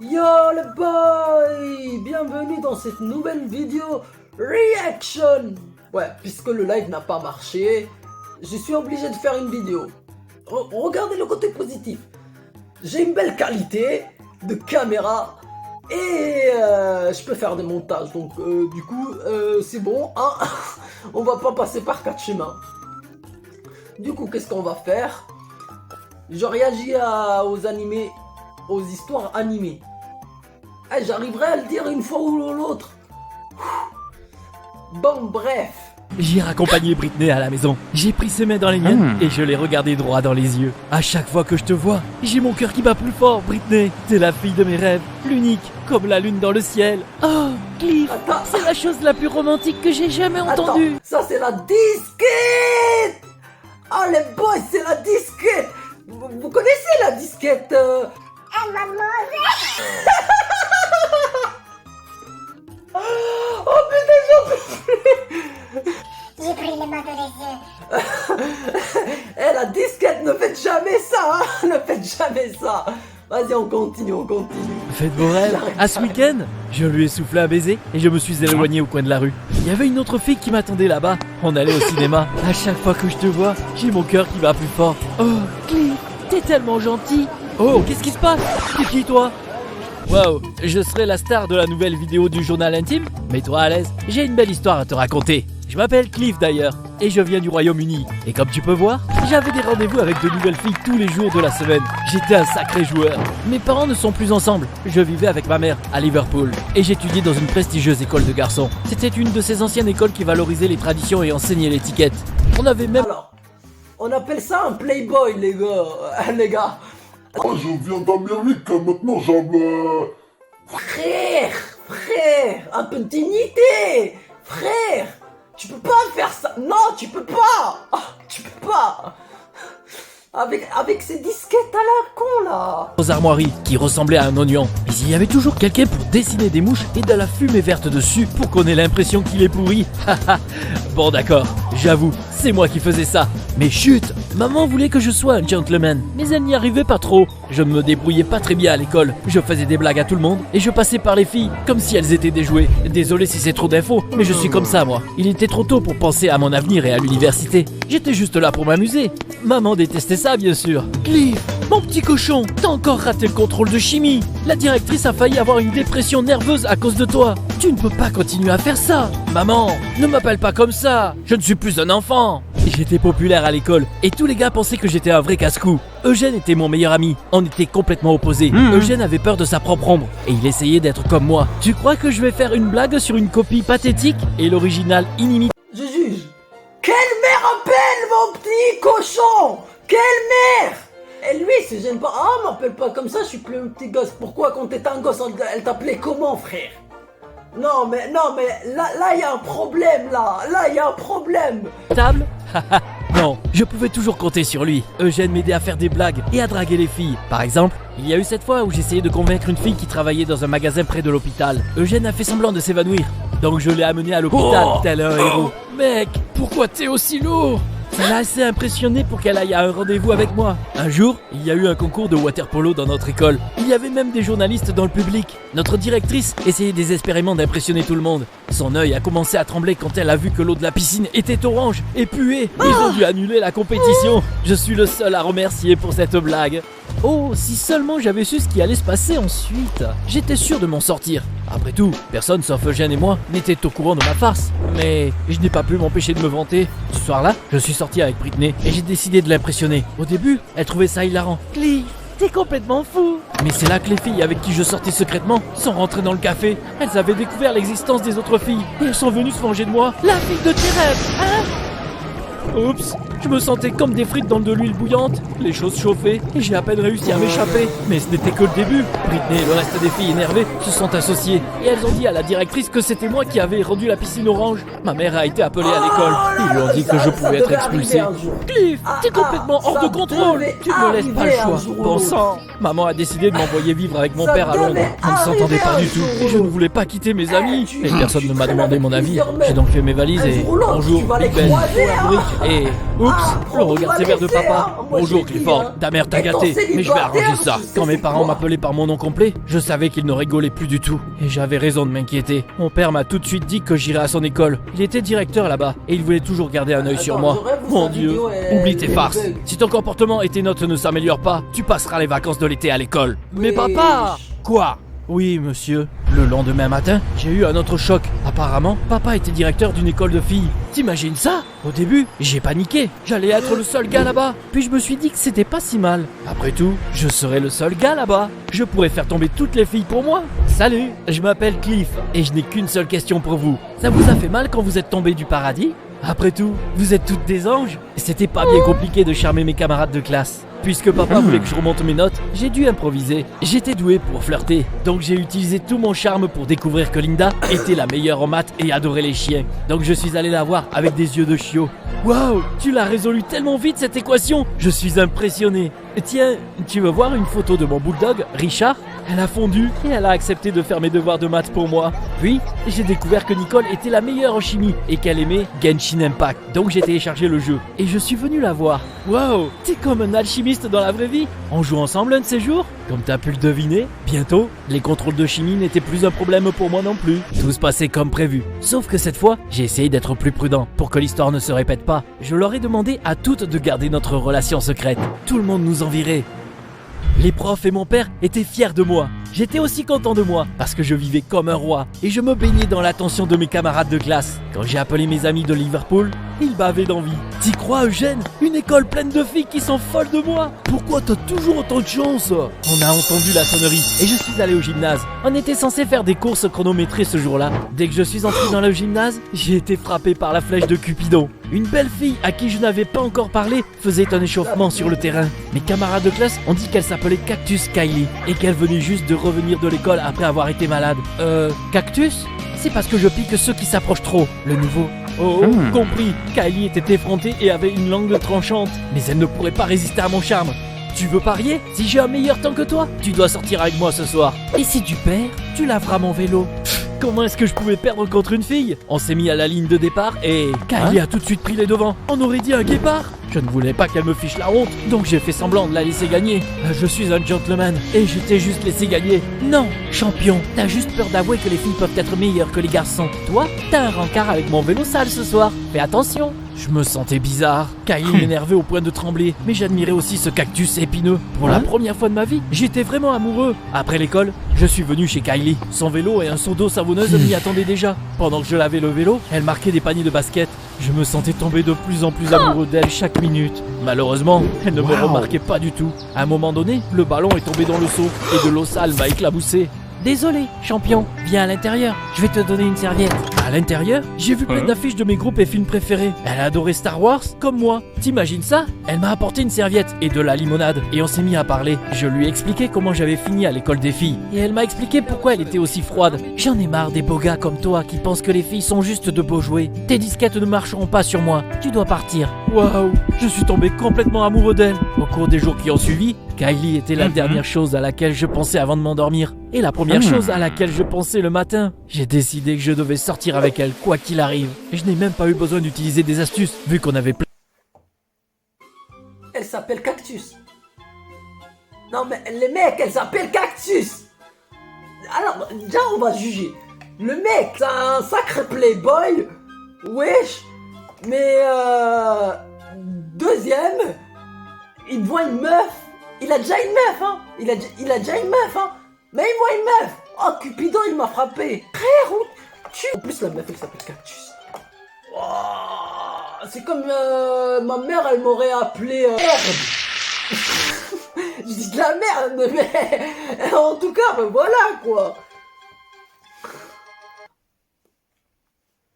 Yo le boy, bienvenue dans cette nouvelle vidéo reaction. Ouais, puisque le live n'a pas marché, je suis obligé de faire une vidéo. Regardez le côté positif. J'ai une belle qualité de caméra et je peux faire des montages. Donc du coup, c'est bon, hein. On va pas passer par quatre chemins. Du coup, qu'est-ce qu'on va faire? Je réagis aux animés, aux histoires animées. J'arriverai à le dire une fois ou l'autre. Bon, bref. J'ai raccompagné Britney à la maison. J'ai pris ses mains dans les miennes et je l'ai regardée droit dans les yeux. À chaque fois que je te vois, j'ai mon cœur qui bat plus fort, Britney. T'es la fille de mes rêves, l'unique, comme la lune dans le ciel. Oh, Cliff, c'est la chose la plus romantique que j'ai jamais entendue. Attends, ça c'est la disquette. Oh les boys, c'est la disquette. Vous connaissez la disquette Elle m'a mangé. Oh putain, j'en peux plus. J'ai pris les mains dans les yeux. Eh, la disquette, ne faites jamais ça, hein. Ne faites jamais ça. Vas-y, on continue. Faites vos rêves. À ce week-end, je lui ai soufflé un baiser et je me suis éloigné au coin de la rue. Il y avait une autre fille qui m'attendait là-bas. On allait au cinéma. À chaque fois que je te vois, j'ai mon cœur qui bat plus fort. Oh, Cliff, t'es tellement gentil. Oh, qu'est-ce qui se passe? T'es qui toi? Wow, je serai la star de la nouvelle vidéo du journal intime. Mets-toi à l'aise, j'ai une belle histoire à te raconter. Je m'appelle Cliff d'ailleurs, et je viens du Royaume-Uni. Et comme tu peux voir, j'avais des rendez-vous avec de nouvelles filles tous les jours de la semaine. J'étais un sacré joueur. Mes parents ne sont plus ensemble. Je vivais avec ma mère à Liverpool. Et j'étudiais dans une prestigieuse école de garçons. C'était une de ces anciennes écoles qui valorisait les traditions et enseignait l'étiquette. On avait même... Alors, on appelle ça un playboy, les gars. Oh, je viens d'Amérique, maintenant j'en... Frère, un peu de dignité. Frère, tu peux pas faire ça. Non, tu peux pas. Tu peux pas. Avec ces disquettes à la con là. aux armoiries qui ressemblaient à un oignon. Mais il y avait toujours quelqu'un pour dessiner des mouches et de la fumée verte dessus pour qu'on ait l'impression qu'il est pourri. Bon d'accord, j'avoue, c'est moi qui faisais ça. Mais chut, maman voulait que je sois un gentleman, mais elle n'y arrivait pas trop. Je ne me débrouillais pas très bien à l'école. Je faisais des blagues à tout le monde et je passais par les filles comme si elles étaient des jouets. Désolé si c'est trop d'infos, mais je suis comme ça moi. Il était trop tôt pour penser à mon avenir et à l'université. J'étais juste là pour m'amuser. Maman détestait ça bien sûr. Cliff, mon petit cochon, t'as encore raté le contrôle de chimie. La directrice a failli avoir une dépression nerveuse à cause de toi. Tu ne peux pas continuer à faire ça. Maman, ne m'appelle pas comme ça. Je ne suis plus un enfant. J'étais populaire à l'école et tous les gars pensaient que j'étais un vrai casse-cou. Eugène était mon meilleur ami. On était complètement opposés. Eugène avait peur de sa propre ombre et il essayait d'être comme moi. Tu crois que je vais faire une blague sur une copie pathétique et l'original inimitable? Je juge. Quelle mère appelle mon petit cochon? Quelle mère? Et lui, il se gêne pas. Ah, m'appelle pas comme ça, je suis plus un petit gosse. Pourquoi quand t'étais un gosse, elle t'appelait comment, frère? Non, mais là, il y a un problème, là, il y a un problème. Table? Non, je pouvais toujours compter sur lui. Eugène m'aidait à faire des blagues et à draguer les filles. Par exemple, il y a eu cette fois où j'essayais de convaincre une fille qui travaillait dans un magasin près de l'hôpital. Eugène a fait semblant de s'évanouir. Donc je l'ai amené à l'hôpital, tel un héros. Mec, pourquoi t'es aussi lourd? Ça l'a assez impressionné pour qu'elle aille à un rendez-vous avec moi. Un jour, il y a eu un concours de water-polo dans notre école. Il y avait même des journalistes dans le public. Notre directrice essayait désespérément d'impressionner tout le monde. Son œil a commencé à trembler quand elle a vu que l'eau de la piscine était orange et puée. Ils ont dû annuler la compétition. Je suis le seul à remercier pour cette blague. Oh, si seulement j'avais su ce qui allait se passer ensuite. J'étais sûr de m'en sortir. Après tout, personne sauf Eugène et moi n'était au courant de ma farce. Mais je n'ai pas pu m'empêcher de me vanter. Ce soir-là, je suis sorti avec Britney et j'ai décidé de l'impressionner. Au début, elle trouvait ça hilarant. Cliff, t'es complètement fou. Mais c'est là que les filles avec qui je sortais secrètement sont rentrées dans le café. Elles avaient découvert l'existence des autres filles et elles sont venues se venger de moi. La fille de tes rêves, hein? Oups, je me sentais comme des frites dans de l'huile bouillante, les choses chauffaient et j'ai à peine réussi à m'échapper. Mais ce n'était que le début. Britney et le reste des filles énervées se sont associées et elles ont dit à la directrice que c'était moi qui avais rendu la piscine orange. Ma mère a été appelée à l'école. Ils lui ont dit que je pouvais être expulsé. Cliff, t'es complètement hors de contrôle. Tu ne me laisses pas le choix. Bon sang. Maman a décidé de m'envoyer vivre avec mon père à Londres. On ne s'entendait pas du tout et je ne voulais pas quitter mes amis. Et personne ne m'a demandé mon avis. J'ai donc fait mes valises et bonjour, Big Ben, et oups, Le regard sévère de papa. Moi, Bonjour j'ai dit, Clifford, hein. ta mère t'a Et ton gâté, mais je vais arranger célibataire, ça. je sais Quand mes c'est parents quoi. m'appelaient par mon nom complet, je savais qu'ils ne rigolaient plus du tout. Et j'avais raison de m'inquiéter. Mon père m'a tout de suite dit que j'irais à son école. Il était directeur là-bas, et il voulait toujours garder un œil sur Attends, moi. j'aurais vu Mon sa Dieu, vidéo, elle oublie tes est farces. bug. Si ton comportement et tes notes ne s'améliorent pas, tu passeras les vacances de l'été à l'école. Mais Wesh. papa! Quoi? Oui, monsieur. Le lendemain matin, j'ai eu un autre choc. Apparemment, papa était directeur d'une école de filles. T'imagines ça? Au début, j'ai paniqué. J'allais être le seul gars là-bas. Puis je me suis dit que c'était pas si mal. Après tout, je serais le seul gars là-bas. Je pourrais faire tomber toutes les filles pour moi. Salut, je m'appelle Cliff et je n'ai qu'une seule question pour vous. Ça vous a fait mal quand vous êtes tombé du paradis? Après tout, vous êtes toutes des anges. C'était pas bien compliqué de charmer mes camarades de classe. Puisque papa voulait que je remonte mes notes, j'ai dû improviser. J'étais doué pour flirter, donc j'ai utilisé tout mon charme pour découvrir que Linda était la meilleure en maths et adorait les chiens. Donc je suis allé la voir avec des yeux de chiot. Waouh, tu l'as résolu tellement vite cette équation. Je suis impressionné. Tiens, tu veux voir une photo de mon bulldog, Richard? Elle a fondu et elle a accepté de faire mes devoirs de maths pour moi. Puis, j'ai découvert que Nicole était la meilleure en chimie et qu'elle aimait Genshin Impact. Donc j'ai téléchargé le jeu et je suis venu la voir. Waouh, t'es comme un alchimiste dans la vraie vie. On joue ensemble un de ces jours? Comme t'as pu le deviner, bientôt, les contrôles de chimie n'étaient plus un problème pour moi non plus. Tout se passait comme prévu. Sauf que cette fois, j'ai essayé d'être plus prudent pour que l'histoire ne se répète pas. Je leur ai demandé à toutes de garder notre relation secrète. Tout le monde nous envierait. Les profs et mon père étaient fiers de moi. J'étais aussi content de moi parce que je vivais comme un roi et je me baignais dans l'attention de mes camarades de classe. Quand j'ai appelé mes amis de Liverpool, ils bavaient d'envie. T'y crois, Eugène? Une école pleine de filles qui sont folles de moi. Pourquoi t'as toujours autant de chance? On a entendu la sonnerie et je suis allé au gymnase. On était censé faire des courses chronométrées ce jour-là. Dès que je suis entré dans le gymnase, j'ai été frappé par la flèche de Cupidon. Une belle fille à qui je n'avais pas encore parlé faisait un échauffement sur le terrain. Mes camarades de classe ont dit qu'elle s'appelait Cactus Kylie et qu'elle venait juste de revenir de l'école après avoir été malade. Cactus? C'est parce que je pique ceux qui s'approchent trop. Le nouveau. Oh, compris. Kylie était effrontée et avait une langue tranchante. Mais elle ne pourrait pas résister à mon charme. Tu veux parier? Si j'ai un meilleur temps que toi, tu dois sortir avec moi ce soir. Et si tu perds, tu laveras mon vélo. Comment est-ce que je pouvais perdre contre une fille? On s'est mis à la ligne de départ et Kylie a tout de suite pris les devants. On aurait dit un guépard. Je ne voulais pas qu'elle me fiche la honte, donc j'ai fait semblant de la laisser gagner. Je suis un gentleman et je t'ai juste laissé gagner. Non, champion, t'as juste peur d'avouer que les filles peuvent être meilleures que les garçons. Toi, t'as un rencard avec mon vélo sale ce soir. Fais attention. Je me sentais bizarre. Kylie m'énervait au point de trembler, mais j'admirais aussi ce cactus épineux. Pour la première fois de ma vie, j'étais vraiment amoureux. Après l'école, je suis venu chez Kylie. Son vélo et un seau d'eau savonneuse m'y attendaient déjà. Pendant que je lavais le vélo, elle marquait des paniers de basket. Je me sentais tomber de plus en plus amoureux d'elle chaque minute. Malheureusement, elle ne me remarquait pas du tout. À un moment donné, le ballon est tombé dans le seau et de l'eau sale m'a éclaboussé. Désolé, champion, viens à l'intérieur, je vais te donner une serviette. À l'intérieur, j'ai vu plein d'affiches de mes groupes et films préférés. Elle a adoré Star Wars, comme moi. T'imagines ça? Elle m'a apporté une serviette et de la limonade, et on s'est mis à parler. Je lui ai expliqué comment j'avais fini à l'école des filles, et elle m'a expliqué pourquoi elle était aussi froide. J'en ai marre des beaux gars comme toi qui pensent que les filles sont juste de beaux jouets. Tes disquettes ne marcheront pas sur moi, tu dois partir. Waouh, je suis tombé complètement amoureux d'elle. Au cours des jours qui ont suivi, Kylie était la dernière chose à laquelle je pensais avant de m'endormir. Et la première chose à laquelle je pensais le matin. J'ai décidé que je devais sortir avec elle, quoi qu'il arrive. Et je n'ai même pas eu besoin d'utiliser des astuces, vu qu'on avait plein. Elle s'appelle Cactus. Non mais les mecs, elle s'appelle Cactus. Alors, déjà on va juger. Le mec, c'est un sacré playboy. Wesh. Mais deuxième, il voit une meuf. Il a déjà une meuf, hein. Il a déjà une meuf, hein. Mais il voit une meuf. Oh, Cupidon, il m'a frappé. Frère, où tu... En plus, la meuf, elle s'appelle Cactus. Oh, c'est comme ma mère, elle m'aurait appelé Herbe. Je dis de la merde, mais en tout cas, ben voilà, quoi.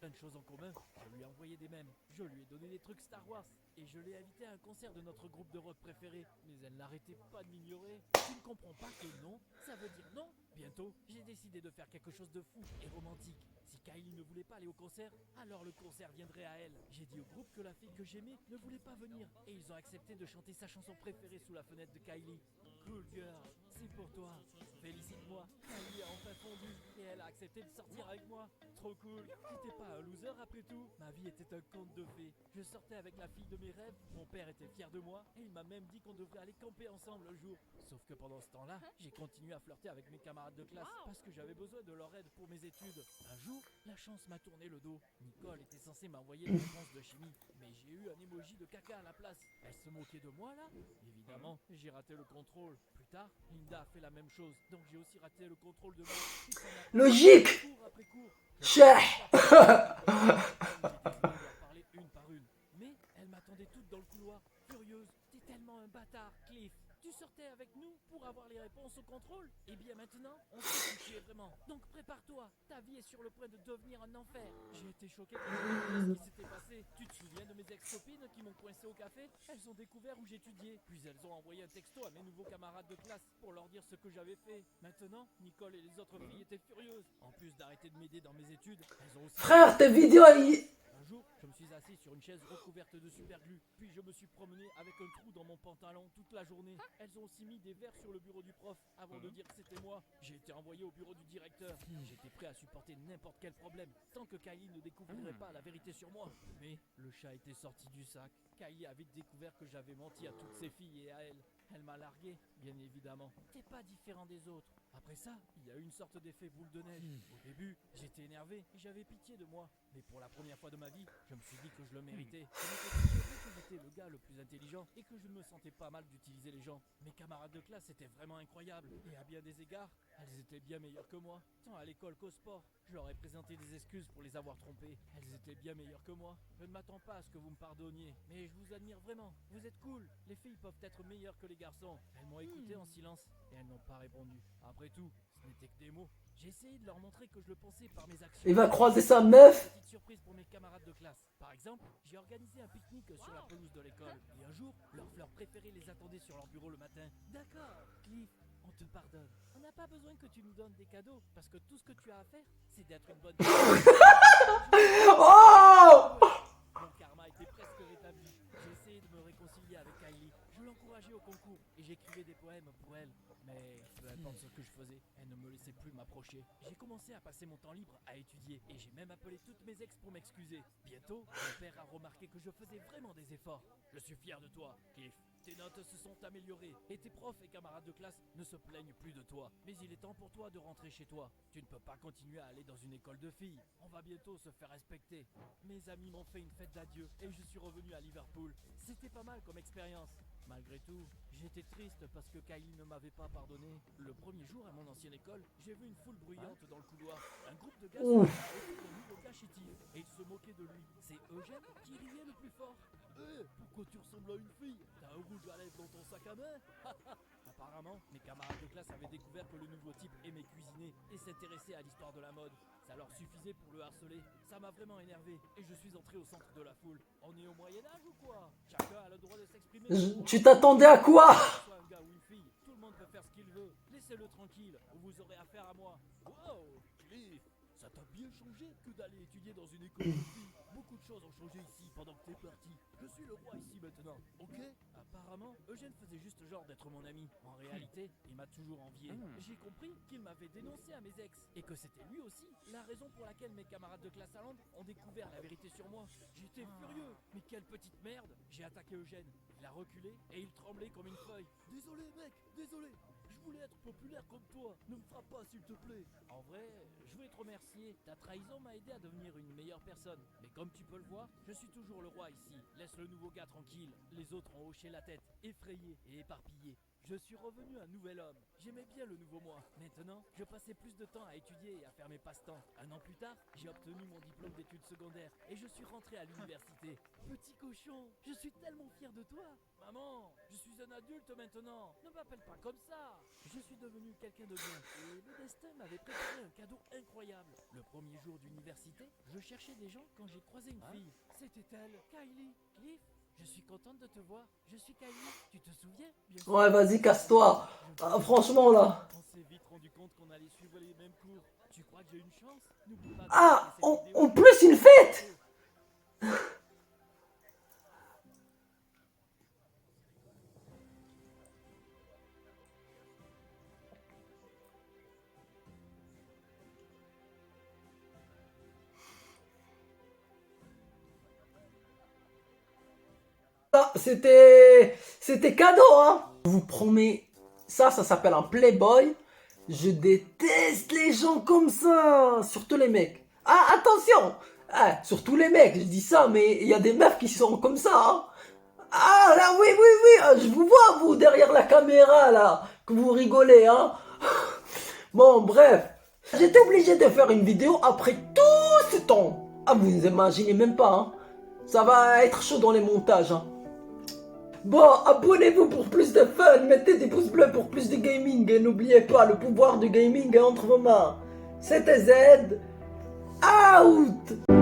Plein de choses en commun. Je lui ai envoyé des mèmes. Je lui ai donné des trucs Star Wars. Et je l'ai invité à un concert de notre groupe de rock préféré. Mais elle n'arrêtait pas de m'ignorer. Tu ne comprends pas que non, ça veut dire non. Bientôt, j'ai décidé de faire quelque chose de fou et romantique. Si Kylie ne voulait pas aller au concert, alors le concert viendrait à elle. J'ai dit au groupe que la fille que j'aimais ne voulait pas venir. Et ils ont accepté de chanter sa chanson préférée sous la fenêtre de Kylie. Cool girl, c'est pour toi. Félicite-moi, Kylie a enfin fondu et elle a accepté. accepté de sortir avec moi. Trop cool. J'étais pas un loser après tout. Ma vie était un conte de fées. Je sortais avec la fille de mes rêves. Mon père était fier de moi et il m'a même dit qu'on devrait aller camper ensemble un jour. Sauf que pendant ce temps-là, j'ai continué à flirter avec mes camarades de classe parce que j'avais besoin de leur aide pour mes études. Un jour, la chance m'a tourné le dos. Nicole était censée m'envoyer une réponse de chimie, mais j'ai eu un emoji de caca à la place. Elle se moquait de moi là? Évidemment, j'ai raté le contrôle. Plus tard, Linda a fait la même chose, donc j'ai aussi raté le contrôle de maths. Et ça m'a pris Logique. cours après cours. Chais. J'ai décidé de leur parler une par une. Mais elles m'attendaient toutes dans le couloir, furieuses. T'es tellement un bâtard, Cliff. Tu sortais avec nous pour avoir les réponses au contrôle? Eh bien maintenant, on s'est touché vraiment. Donc prépare-toi, ta vie est sur le point de devenir un enfer. J'ai été choqué quand j'ai compris ce qui s'était passé. Tu te souviens de mes ex-copines qui m'ont coincé au café? Elles ont découvert où j'étudiais. Puis elles ont envoyé un texto à mes nouveaux camarades de classe pour leur dire ce que j'avais fait. Maintenant, Nicole et les autres filles étaient furieuses. En plus d'arrêter de m'aider dans mes études, elles ont aussi... Frère, tes vidéos, Un jour, je me suis assis sur une chaise recouverte de superglue, puis je me suis promené avec un trou dans mon pantalon toute la journée. Elles ont aussi mis des verres sur le bureau du prof avant de dire que c'était moi. J'ai été envoyé au bureau du directeur. J'étais prêt à supporter n'importe quel problème tant que Kylie ne découvrirait pas la vérité sur moi. Mais le chat était sorti du sac. Kylie a vite découvert que j'avais menti à toutes ses filles et à elle. Elle m'a largué, bien évidemment. T'es pas différent des autres. Après ça, il y a eu une sorte d'effet boule de neige. Au début, j'étais énervé et j'avais pitié de moi. Mais pour la première fois de ma vie, je me suis dit que je le méritais. Je m'étais persuadé que j'étais le gars le plus intelligent et que je ne me sentais pas mal d'utiliser les gens. Mes camarades de classe étaient vraiment incroyables. Et à bien des égards, elles étaient bien meilleures que moi. Tant à l'école qu'au sport. Je leur ai présenté des excuses pour les avoir trompées. Elles étaient bien meilleures que moi. Je ne m'attends pas à ce que vous me pardonniez. Mais je vous admire vraiment. Vous êtes cool. Les filles peuvent être meilleures que les garçons. Elles m'ont écouté en silence et elles n'ont pas répondu. Après tout, ce n'était que des mots. J'ai essayé de leur montrer que je le pensais par mes actions. Il va croiser sa meuf. Petite surprise pour mes camarades de classe. Par exemple, j'ai organisé un pique-nique sur la pelouse de l'école. Et un jour, leurs fleurs préférées les attendaient sur leur bureau le matin. D'accord, Cliff, on te pardonne. On n'a pas besoin que tu nous donnes des cadeaux, parce que tout ce que tu as à faire, c'est d'être une bonne Oh. Mon karma était presque rétabli. J'ai essayé de me réconcilier avec Kylie. Je l'encourageais au concours et j'écrivais des poèmes pour elle. Mais peu importe ce que je faisais, elle ne me laissait plus m'approcher. J'ai commencé à passer mon temps libre à étudier et j'ai même appelé toutes mes ex pour m'excuser. Bientôt, mon père a remarqué que je faisais vraiment des efforts. Je suis fier de toi, Cliff. Tes notes se sont améliorées et tes profs et camarades de classe ne se plaignent plus de toi. Mais il est temps pour toi de rentrer chez toi. Tu ne peux pas continuer à aller dans une école de filles. On va bientôt se faire respecter. Mes amis m'ont fait une fête d'adieu et je suis revenu à Liverpool. C'était pas mal comme expérience. Malgré tout, j'étais triste parce que Kylie ne m'avait pas pardonné. Le premier jour à mon ancienne école, j'ai vu une foule bruyante dans le couloir. Un groupe de gars se Ouf. était d'un nouveau gars chétif et ils se moquaient de lui. C'est Eugène qui riait le plus fort. Pourquoi tu ressembles à une fille? T'as un rouge à lèvres dans ton sac à main? Apparemment, mes camarades de classe avaient découvert que le nouveau type aimait cuisiner et s'intéressait à l'histoire de la mode. Ça leur suffisait pour le harceler. Ça m'a vraiment énervé et je suis entré au centre de la foule. On est au Moyen-Âge ou quoi? Chacun a le droit de s'exprimer. Tu t'attendais à quoi? Soit un gars ou une fille, tout le monde peut faire ce qu'il veut. Laissez-le tranquille ou vous aurez affaire à moi. Wow, Cliff, ça t'a bien changé que d'aller étudier dans une école de filles. Beaucoup de choses ont changé ici pendant que t'es parti. Je suis le roi ici maintenant, ok? Apparemment, Eugène faisait juste genre d'être mon ami. En réalité, il m'a toujours envié. J'ai compris qu'il m'avait dénoncé à mes ex et que c'était lui aussi la raison pour laquelle mes camarades de classe à Londres ont découvert la vérité sur moi. J'étais furieux, mais quelle petite merde! J'ai attaqué Eugène. Il a reculé et il tremblait comme une feuille. Désolé mec, désolé. Je voulais être populaire comme toi. Ne me frappe pas s'il te plaît. En vrai, je voulais te remercier. Ta trahison m'a aidé à devenir une meilleure personne. Mais comme tu peux le voir, je suis toujours le roi ici. Laisse le nouveau gars tranquille. Les autres ont hoché la tête, effrayés et éparpillés. Je suis revenu un nouvel homme. J'aimais bien le nouveau moi. Maintenant, je passais plus de temps à étudier et à faire mes passe-temps. Un an plus tard, j'ai obtenu mon diplôme d'études secondaires et je suis rentré à l'université. Petit cochon, je suis tellement fier de toi. Maman, je suis un adulte maintenant. Ne m'appelle pas comme ça. Je suis devenu quelqu'un de bien et le destin m'avait préparé un cadeau incroyable. Le premier jour d'université, je cherchais des gens quand j'ai croisé une fille. C'était elle, Kylie. Cliff, je suis contente de te voir. Je suis Kylie. Tu te souviens? Bien sûr. Ouais, vas-y, casse-toi. Ah, franchement, là. On s'est vite rendu compte qu'on allait suivre les mêmes cours. Tu crois que j'ai une chance? N'oublie pas de Ah, liker cette vidéo. en plus, une fête. c'était cadeau, hein. Je vous promets, ça s'appelle un playboy. Je déteste les gens comme ça, surtout les mecs. Ah, attention, surtout les mecs, je dis ça, mais il y a des meufs qui sont comme ça, hein. Ah, là, oui, je vous vois, vous, derrière la caméra, là, que vous rigolez, hein. Bon, bref, j'étais obligé de faire une vidéo après tout ce temps. Ah, vous ne imaginez même pas, hein. Ça va être chaud dans les montages, hein. Bon, abonnez-vous pour plus de fun, mettez des pouces bleus pour plus de gaming, et n'oubliez pas, le pouvoir du gaming est entre vos mains. C'était Z, out.